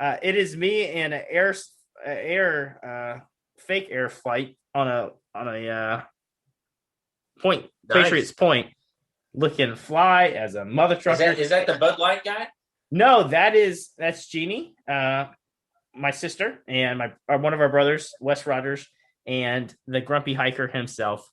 It is me and an fake air flight on a point, Nice. Patriots Point, looking fly as a mother trucker. Is that the Bud Light guy? No, that's Jeannie, my sister, and one of our brothers, Wes Rogers, and the grumpy hiker himself.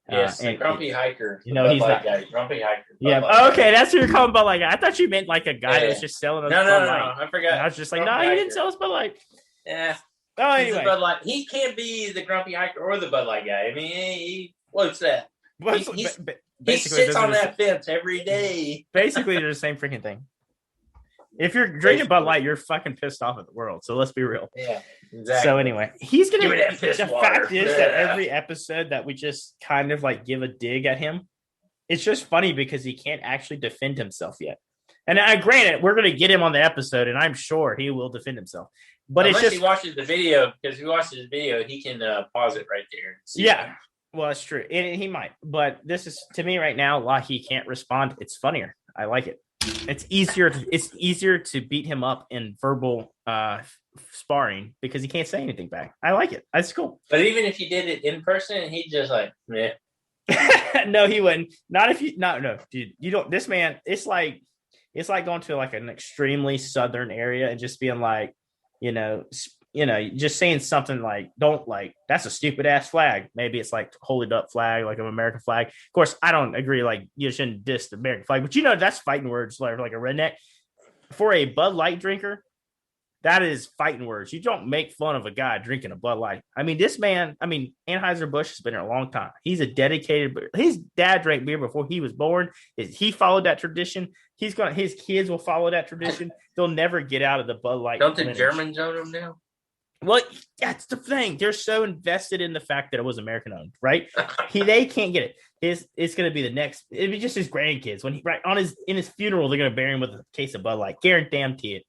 Yes, the grumpy hiker. You know, he's that guy. Grumpy hiker. Yeah. Okay, that's what you're calling Bud Light guy. I thought you meant like a guy that was just selling us Bud Light. No. I forgot. And I was just like, no, he didn't sell us Bud Light. Yeah. Oh, anyway. He's Bud Light. He can't be the grumpy hiker or the Bud Light guy. I mean, he what's that? He sits on that fence every day. Basically, they're the same freaking thing. If you're drinking Bud Light, you're fucking pissed off at the world. So let's be real. Yeah, exactly. So anyway, he's gonna. The fact is that every episode that we just kind of like give a dig at him, it's just funny because he can't actually defend himself yet. And granted, we're gonna get him on the episode, and I'm sure he will defend himself. But unless it's just he watches the video, because if he watches the video, he can pause it right there. Yeah. Well, that's true. And he might. But this is, to me right now, while he can't respond, it's funnier. I like it. It's easier to beat him up in verbal sparring because he can't say anything back. I like it. That's cool. But even if you did it in person, he'd just like, yeah. No, he wouldn't. Not if you no, dude. You don't. This man, it's like going to like an extremely southern area and just being like, just saying something like, don't like, that's a stupid ass flag. Maybe it's like hold it up flag, like an American flag. Of course, I don't agree. Like, you shouldn't diss the American flag, but that's fighting words like a redneck. For a Bud Light drinker, that is fighting words. You don't make fun of a guy drinking a Bud Light. I mean, this man, Anheuser-Busch has been here a long time. He's a dedicated, his dad drank beer before he was born. He followed that tradition. His kids will follow that tradition. They'll never get out of the Bud Light. Don't the Germans own them now? Well, that's the thing. They're so invested in the fact that it was American owned, right? They can't get it. It's going to be the next. It'll be just his grandkids when in his funeral. They're going to bury him with a case of Bud Light. Guarantee it.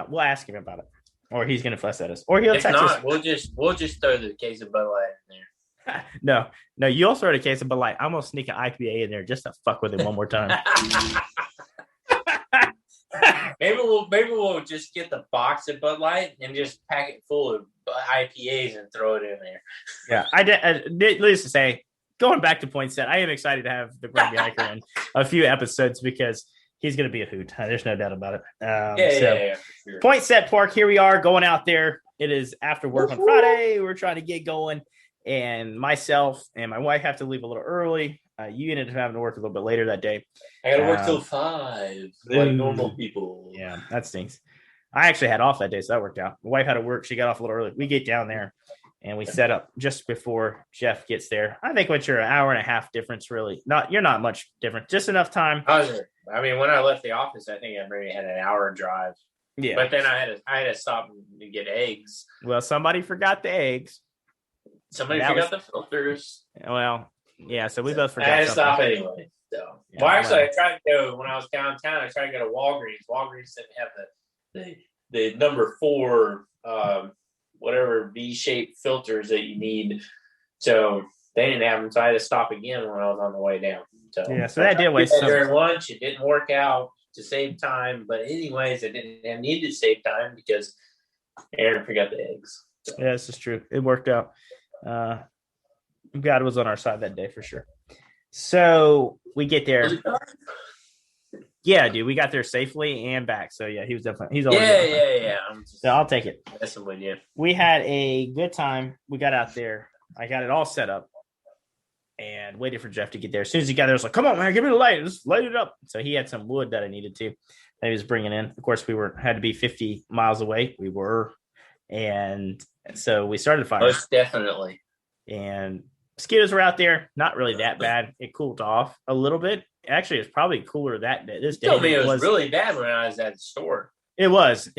We'll ask him about it, or he's going to fuss at us, or he'll text us. We'll just throw the case of Bud Light in there. No, you'll throw the case of Bud Light. I'm gonna sneak an IPA in there just to fuck with him one more time. Maybe we'll just get the box of Bud Light and just pack it full of IPAs and throw it in there. Yeah, needless to say, going back to Poinsett, I am excited to have the Grumpy Hiker in a few episodes because he's going to be a hoot. There's no doubt about it. Yeah, sure. Poinsett Park, here we are going out there. It is after work on Friday. We're trying to get going, and myself and my wife have to leave a little early. You ended up having to work a little bit later that day. I got to work till 5, like normal people. Yeah, that stinks. I actually had off that day, so that worked out. My wife had to work. She got off a little early. We get down there, and we set up just before Jeff gets there. I think once you're an hour and a half difference, really, you're not much different. Just enough time. When I left the office, I think I maybe had an hour drive. Yeah, but then I had to stop and get eggs. Well, somebody forgot the eggs. Somebody forgot the filters. Well, yeah, so we both forgot. I had to stop anyway. So, I tried to go when I was downtown. I tried to go to Walgreens. Walgreens didn't have the number 4, whatever V-shaped filters that you need. So they didn't have them. So I had to stop again when I was on the way down. So that did waste some. During lunch, it didn't work out to save time. But anyways, I didn't need to save time because Aaron forgot the eggs. So. Yeah, this is true. It worked out. God was on our side that day for sure. So we get there. Yeah, dude, we got there safely and back. So yeah, he's always yeah. So I'll take it. Messing with you. We had a good time. We got out there. I got it all set up and waited for Jeff to get there. As soon as he got there, I was like, "Come on, man, give me the light. Just light it up." So he had some wood that I needed to. That he was bringing in. Of course, we had to be 50 miles away. We were, and so we started the fire. Most definitely. And mosquitoes were out there. Not really that bad. It cooled off a little bit. Actually, it's probably cooler that day. This day it was really bad when I was at the store. It was.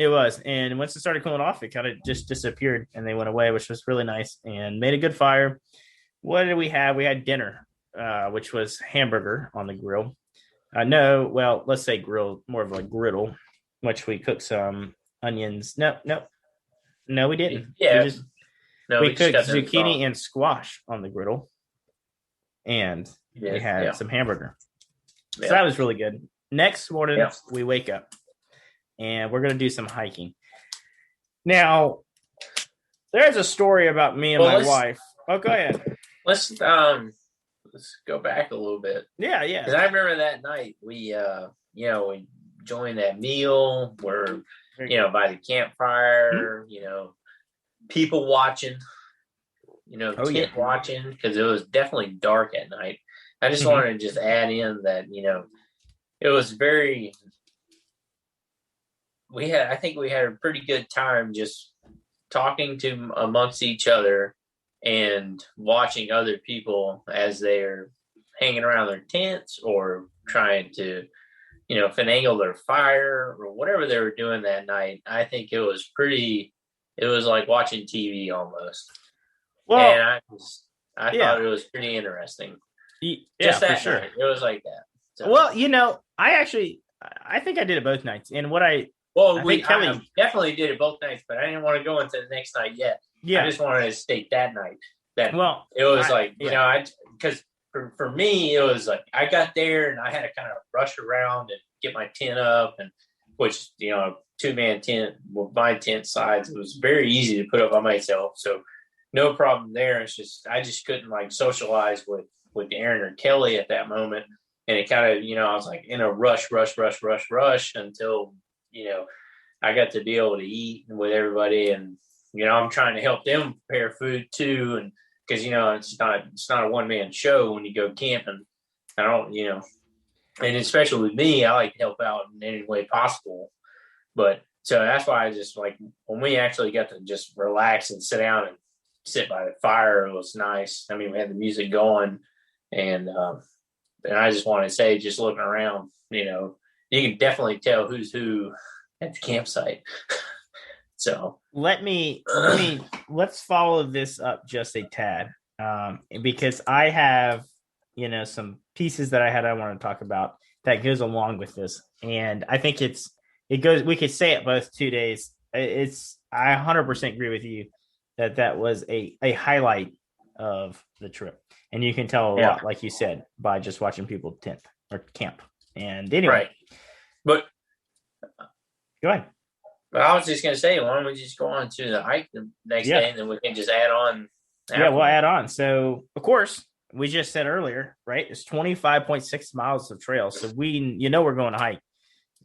And once it started cooling off, it kind of just disappeared and they went away, which was really nice and made a good fire. What did we have? We had dinner, which was hamburger on the grill. Let's say grill, more of a griddle, which we cooked some onions. No, we didn't. Yeah. We cooked zucchini and squash on the griddle. And we had some hamburger. So that was really good. Next morning, we wake up and we're going to do some hiking. Now, there's a story about me and my wife. Oh, go ahead. Let's go back a little bit. Yeah. Because I remember that night we we joined that meal. We're by the campfire. People watching. Tent watching, because it was definitely dark at night. I just wanted to just add in that it was very. I think we had a pretty good time just talking to amongst each other and watching other people as they're hanging around their tents or trying to, finagle their fire or whatever they were doing that night. I think it was like watching TV almost. Well, and I thought it was pretty interesting. Yeah, just that for sure. Night, it was like that. So. Well, I think I did it both nights. And I definitely did it both nights, but I didn't want to go into the next night yet. Yeah. I just wanted to state that night. It was because for me, it was like I got there and I had to kind of rush around and get my tent up, and which, 2-man tent with my tent size, it was very easy to put up by myself. So no problem there. It's just, I just couldn't socialize with Aaron or Kelly at that moment. And it kind of, I was like in a rush until, I got to be able to eat with everybody. And, I'm trying to help them prepare food too. And because, it's not a one-man show when you go camping. I don't, and especially with me, I like to help out in any way possible. But so that's why I just when we actually got to just relax and sit down and sit by the fire, it was nice. I mean, we had the music going, and I just want to say, just looking around, you can definitely tell who's who at the campsite. So let's follow this up just a tad, because I have, some pieces that I want to talk about that goes along with this. And I think we could say it both 2 days. I 100% agree with you that was a highlight of the trip. And you can tell a lot, like you said, by just watching people tent or camp. And anyway, right. But go ahead. But I was just going to say, why don't we just go on to the hike the next day, and then we can just add on. Yeah, we'll add on. So, of course, we just said earlier, right? It's 25.6 miles of trail. So we're going to hike.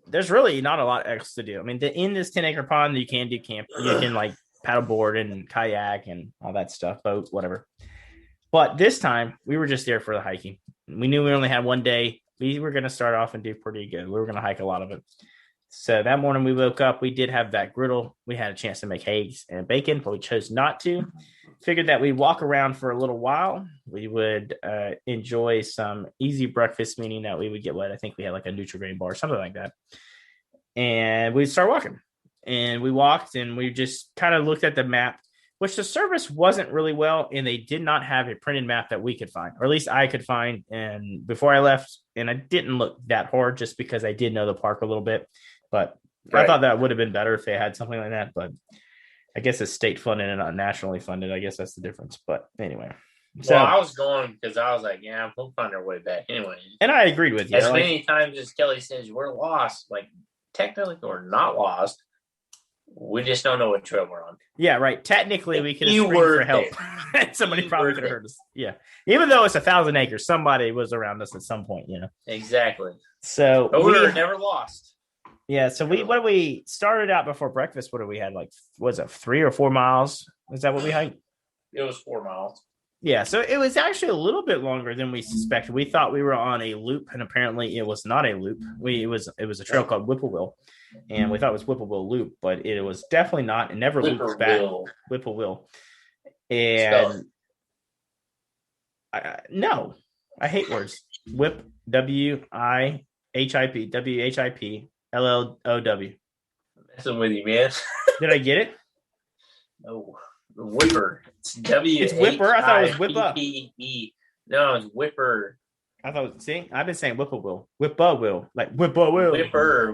There's really not a lot else to do. I mean, in this 10-acre pond, you can do camp. You can paddleboard and kayak and all that stuff, boat, whatever. But this time, we were just there for the hiking. We knew we only had one day. We were going to start off and do pretty good. We were going to hike a lot of it. So that morning we woke up, we did have that griddle. We had a chance to make eggs and bacon, but we chose not to. Figured that we'd walk around for a little while. We would enjoy some easy breakfast, meaning that we would get I think we had a Nutri-Grain bar, something like that. And we'd start walking. And we walked and we just kind of looked at the map, which the service wasn't really well. And they did not have a printed map that we could find, or at least I could find. And before I left, and I didn't look that hard just because I did know the park a little bit. But right. I thought that would have been better if they had something like that. But I guess it's state funded and not nationally funded. I guess that's the difference. But anyway. So I was going because I was like, yeah, we'll find our way back anyway. And I agreed with you. As many times as Kelly says we're lost, technically we're not lost. We just don't know what trail we're on. Yeah, right. Technically, we could have screamed for help. Somebody probably could have heard us. Yeah. Even though it's 1,000 acres, somebody was around us at some point, Exactly. So but we were never lost. Yeah, so we started out before breakfast. What did we had? Was it 3 or 4 miles? Is that what we hiked? It was 4 miles. Yeah, so it was actually a little bit longer than we suspected. We thought we were on a loop, and apparently it was not a loop. It was a trail called Whippoorwill, and we thought it was Whippoorwill Loop, but it was definitely not. It never loops back. Whippoorwill. And no, I hate words. Whip, W-I-H-I-P, W-H-I-P. L-L-O-W. Messing with you, man. Did I get it? No. Whipper. It's W. It's Whipper. I thought it was Whip Up. No, it's Whipper. I thought, see, I've been saying Whippoorwill. Whippoorwill. Like Whippoorwill.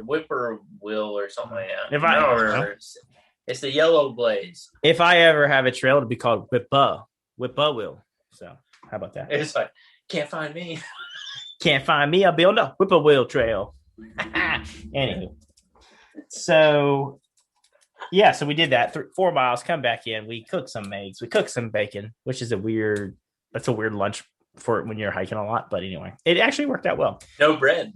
Whippoorwill or something like that. I don't remember. It's the yellow blaze. If I ever have a trail, it'll be called Whippoorwill. So, how about that? It's like, can't find me. Can't find me. I'll be on the Whippoorwill trail. Anywho, so Yeah, so we did that 4 miles, come back in. We cooked some eggs. We cooked some bacon, which is a weird lunch for when you're hiking a lot. But anyway, it actually worked out well. No bread.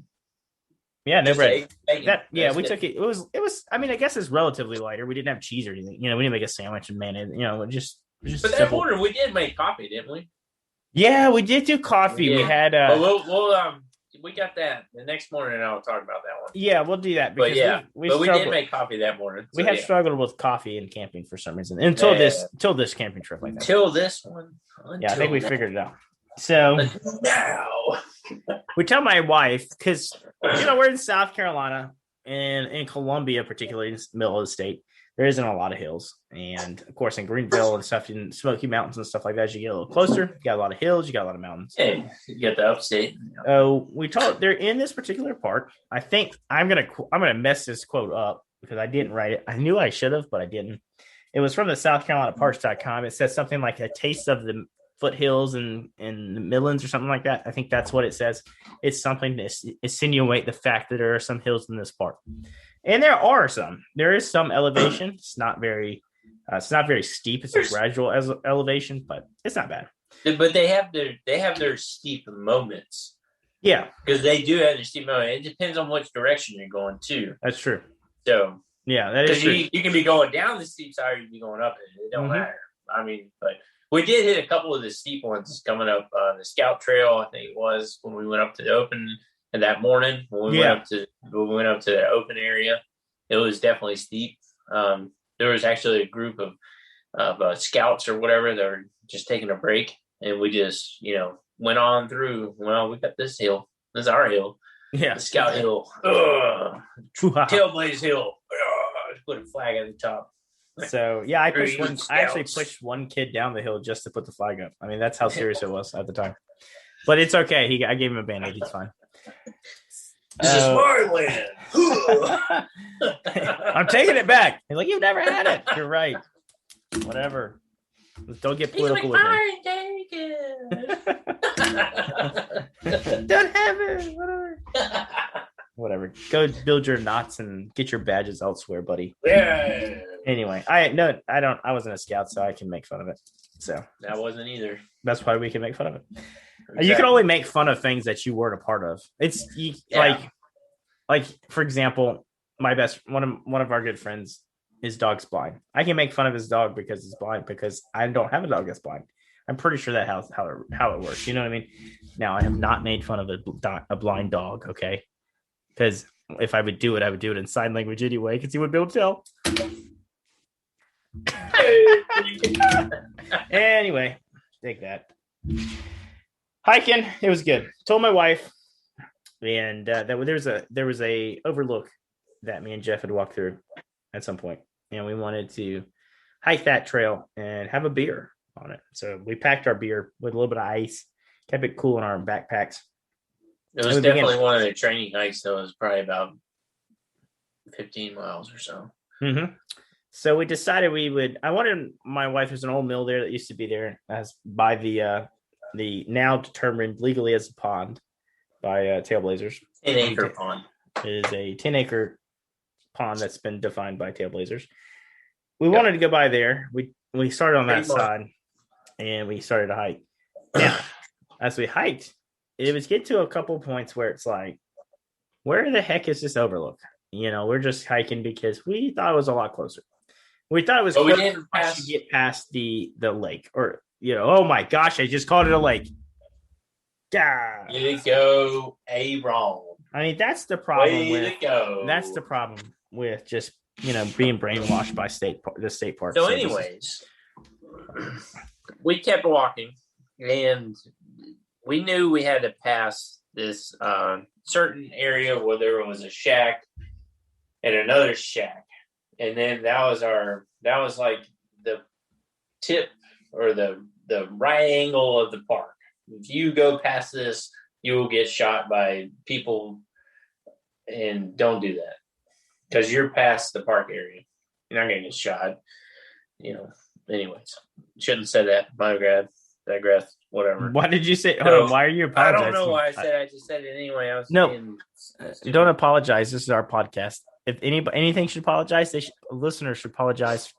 Yeah, no Just bread. eggs, bacon. We took it. It was. I mean, I guess it's relatively lighter. We didn't have cheese or anything. We didn't make a sandwich and mayonnaise. Just But simple. that morning we did make coffee, didn't we? Yeah, we did do coffee. Yeah. We had. But we got that the next morning, and I'll talk about that one. Yeah, we'll do that. Because we did make coffee that morning. We had struggled with coffee and camping for some reason until this camping trip like that. Until this one. I think we figured it out. So now we tell my wife, because we're in South Carolina and in Columbia, particularly in the middle of the state, there isn't a lot of hills. And of course, in Greenville and stuff, in Smoky Mountains and stuff like that, as you get a little closer, you got a lot of hills, you got a lot of mountains. Hey, you got the upstate. We told they're in this particular park. I think I'm gonna mess this quote up because I didn't write it. I knew I should have, but I didn't. It was from the SouthCarolinaParks.com. It says something like a taste of the foothills and the Midlands or something like that. I think that's what it says. It's something to insinuate the fact that there are some hills in this park. And there are some. There is some elevation. It's not very steep. It's a gradual elevation, but it's not bad. But they have their steep moments. Yeah, because they do have their steep moments. It depends on which direction you're going to. That's true. So yeah, that is true. You can be going down the steep side, or you can be going up it. It don't matter. I mean, but we did hit a couple of the steep ones coming up the Scout Trail. I think it was when we went up to the open. And that morning when we went up to the open area, it was definitely steep. There was actually a group of scouts or whatever that were just taking a break, and we just went on through. Well, we got this hill. This is our hill. Yeah, the Scout Hill. Tailblaze Hill. Just put a flag at the top. So yeah, I actually pushed one kid down the hill just to put the flag up. I mean, that's how serious it was at the time. But it's okay. I gave him a Band-Aid. He's fine. This is my land. I'm taking it back. He's like, you've never had it. You're right. Whatever. Don't get political with me. Take it. Don't have it. Whatever. Go build your knots and get your badges elsewhere, buddy. Yeah. Anyway, I wasn't a scout, so I can make fun of it. So that wasn't either. That's why we can make fun of it. Exactly. You can only make fun of things that you weren't a part of. Like for example, one of our good friends, his dog's blind. I can make fun of his dog because he's blind because I don't have a dog that's blind. I'm pretty sure that how it works. You know what I mean? Now, I have not made fun of a blind dog, okay? Because if I would do it, I would do it in sign language anyway, because he would be able to tell. Anyway, take that. Hiking, it was good. Told my wife, and that there was a overlook that me and Jeff had walked through at some point, and we wanted to hike that trail and have a beer on it. So we packed our beer with a little bit of ice, kept it cool in our backpacks. It was definitely one of the training hikes, so it was probably about 15 miles or so. Mm-hmm. So we decided my wife, there's an old mill there that used to be there by the now determined legally as a pond by Tailblazers. 10-acre pond. It is a 10-acre pond that's been defined by Tailblazers. We wanted to go by there. We started on that side, and we started to hike. Now, as we hiked, it was get to a couple points where it's like, where the heck is this overlook? We're just hiking because we thought it was a lot closer. We thought it was closer to get past the lake, or oh my gosh, I just called it a lake. Yeah, you didn't go wrong. I mean, that's the problem. That's the problem with just being brainwashed by the state park. So, anyways, we kept walking, and we knew we had to pass this certain area where there was a shack and another shack, and then that was like the tip or the right angle of the park. If you go past this, you will get shot by people, and don't do that because you're past the park area. You're not going to get shot. Anyways, shouldn't have said that. My bad. Digress. Whatever. Why did you say? Hold on, why are you apologizing? I don't know why I said it. I just said it anyway. Don't apologize. This is our podcast. if anybody anything should apologize, listeners should apologize